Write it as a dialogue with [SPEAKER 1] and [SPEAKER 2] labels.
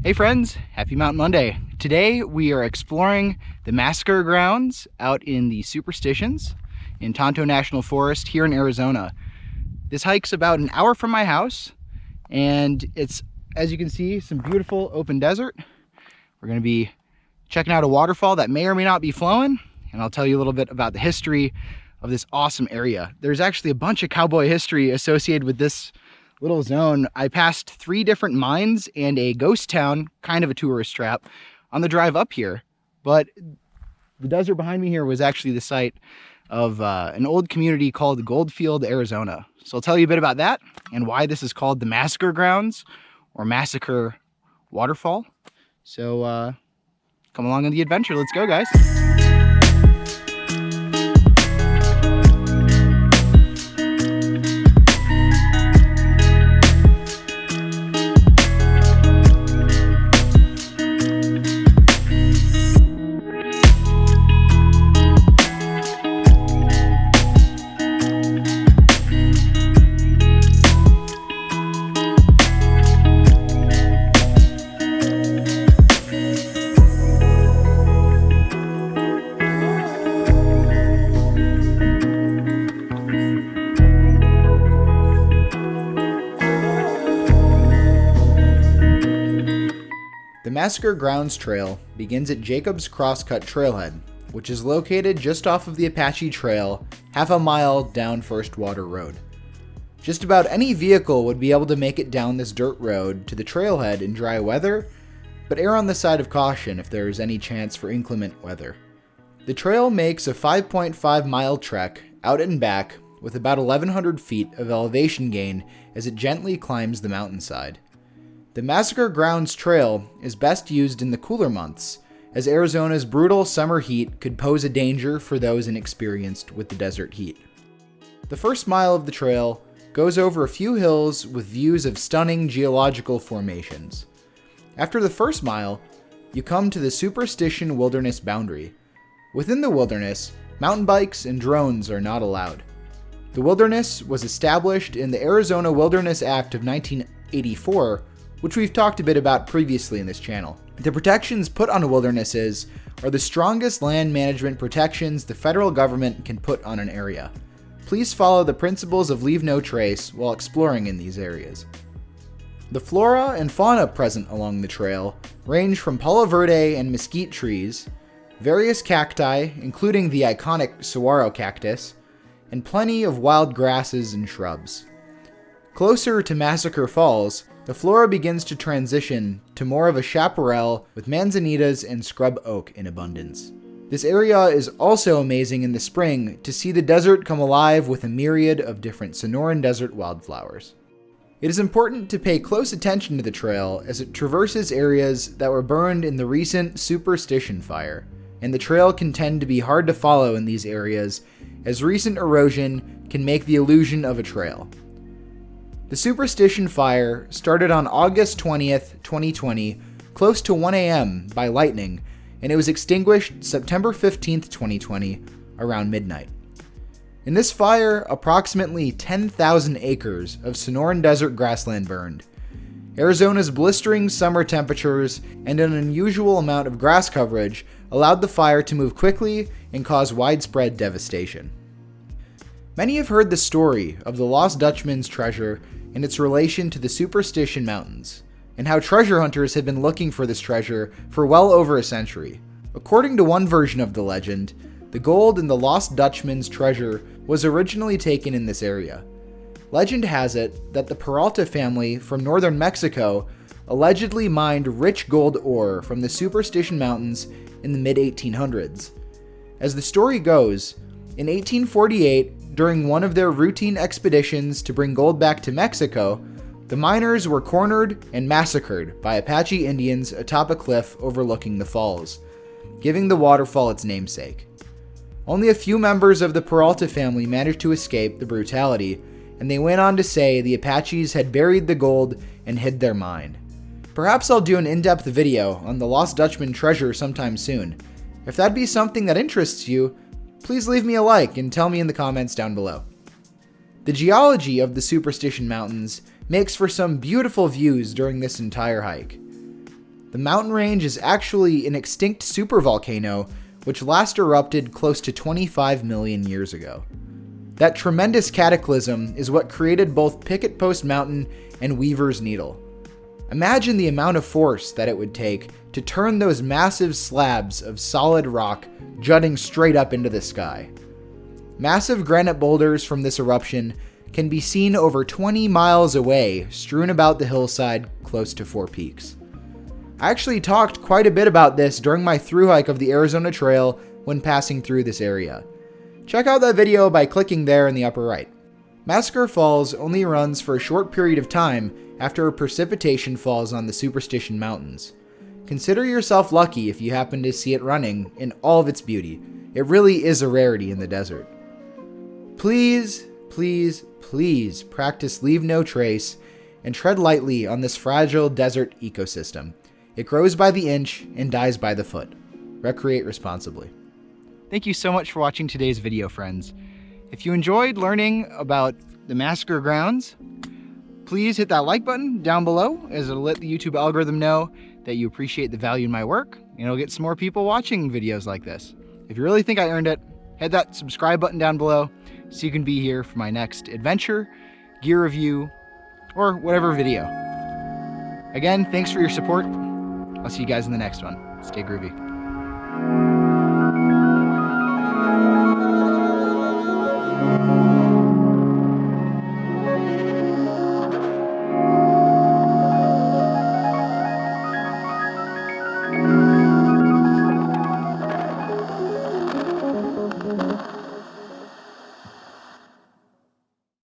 [SPEAKER 1] Hey friends, happy Mountain Monday. Today we are exploring the Massacre Grounds out in the Superstitions in Tonto National Forest here in Arizona. This hike's about an hour from my house and it's, as you can see, some beautiful open desert. We're going to be checking out a waterfall that may or may not be flowing, and I'll tell you a little bit about the history of this awesome area. There's actually a bunch of cowboy history associated with this little zone. I passed 3 different mines and a ghost town, kind of a tourist trap, on the drive up here. But the desert behind me here was actually the site of an old community called Goldfield, Arizona. So I'll tell you a bit about that and why this is called the Massacre Grounds or Massacre Waterfall. So come along on the adventure. Let's go, guys. The Massacre Grounds Trail begins at Jacob's Crosscut Trailhead, which is located just off of the Apache Trail, half a mile down First Water Road. Just about any vehicle would be able to make it down this dirt road to the trailhead in dry weather, but err on the side of caution if there is any chance for inclement weather. The trail makes a 5.5 mile trek out and back with about 1,100 feet of elevation gain as it gently climbs the mountainside. The Massacre Grounds Trail is best used in the cooler months, as Arizona's brutal summer heat could pose a danger for those inexperienced with the desert heat. The first mile of the trail goes over a few hills with views of stunning geological formations. After the first mile, you come to the Superstition wilderness boundary. Within the wilderness, mountain bikes and drones are not allowed. The wilderness was established in the Arizona Wilderness Act of 1984, which we've talked a bit about previously in this channel. The protections put on wildernesses are the strongest land management protections the federal government can put on an area. Please follow the principles of leave no trace while exploring in these areas. The flora and fauna present along the trail range from Palo Verde and mesquite trees, various cacti, including the iconic saguaro cactus, and plenty of wild grasses and shrubs. Closer to Massacre Falls, the flora begins to transition to more of a chaparral with manzanitas and scrub oak in abundance. This area is also amazing in the spring to see the desert come alive with a myriad of different Sonoran desert wildflowers. It is important to pay close attention to the trail as it traverses areas that were burned in the recent Superstition fire, and the trail can tend to be hard to follow in these areas as recent erosion can make the illusion of a trail. The Superstition fire started on August 20th, 2020, close to 1 a.m. by lightning, and it was extinguished September 15th, 2020, around midnight. In this fire, approximately 10,000 acres of Sonoran desert grassland burned. Arizona's blistering summer temperatures and an unusual amount of grass coverage allowed the fire to move quickly and cause widespread devastation. Many have heard the story of the Lost Dutchman's treasure and its relation to the Superstition Mountains, and how treasure hunters had been looking for this treasure for well over a century. According to one version of the legend, the gold in the Lost Dutchman's treasure was originally taken in this area. Legend has it that the Peralta family from northern Mexico allegedly mined rich gold ore from the Superstition Mountains in the mid-1800s. As the story goes, in 1848, during one of their routine expeditions to bring gold back to Mexico, the miners were cornered and massacred by Apache Indians atop a cliff overlooking the falls, giving the waterfall its namesake. Only a few members of the Peralta family managed to escape the brutality, and they went on to say the Apaches had buried the gold and hid their mine. Perhaps I'll do an in-depth video on the Lost Dutchman treasure sometime soon. If that'd be something that interests you, please leave me a like and tell me in the comments down below. The geology of the Superstition Mountains makes for some beautiful views during this entire hike. The mountain range is actually an extinct supervolcano which last erupted close to 25 million years ago. That tremendous cataclysm is what created both Picket Post Mountain and Weaver's Needle. Imagine the amount of force that it would take to turn those massive slabs of solid rock jutting straight up into the sky. Massive granite boulders from this eruption can be seen over 20 miles away, strewn about the hillside close to Four Peaks. I actually talked quite a bit about this during my thru hike of the Arizona Trail when passing through this area. Check out that video by clicking there in the upper right. Massacre Falls only runs for a short period of time after precipitation falls on the Superstition Mountains. Consider yourself lucky if you happen to see it running in all of its beauty. It really is a rarity in the desert. Please, please, please practice leave no trace and tread lightly on this fragile desert ecosystem. It grows by the inch and dies by the foot. Recreate responsibly. Thank you so much for watching today's video, friends. If you enjoyed learning about the Massacre Grounds, please hit that like button down below, as it'll let the YouTube algorithm know that you appreciate the value in my work, and it'll get some more people watching videos like this. If you really think I earned it, hit that subscribe button down below so you can be here for my next adventure, gear review, or whatever video. Again, thanks for your support. I'll see you guys in the next one. Stay groovy.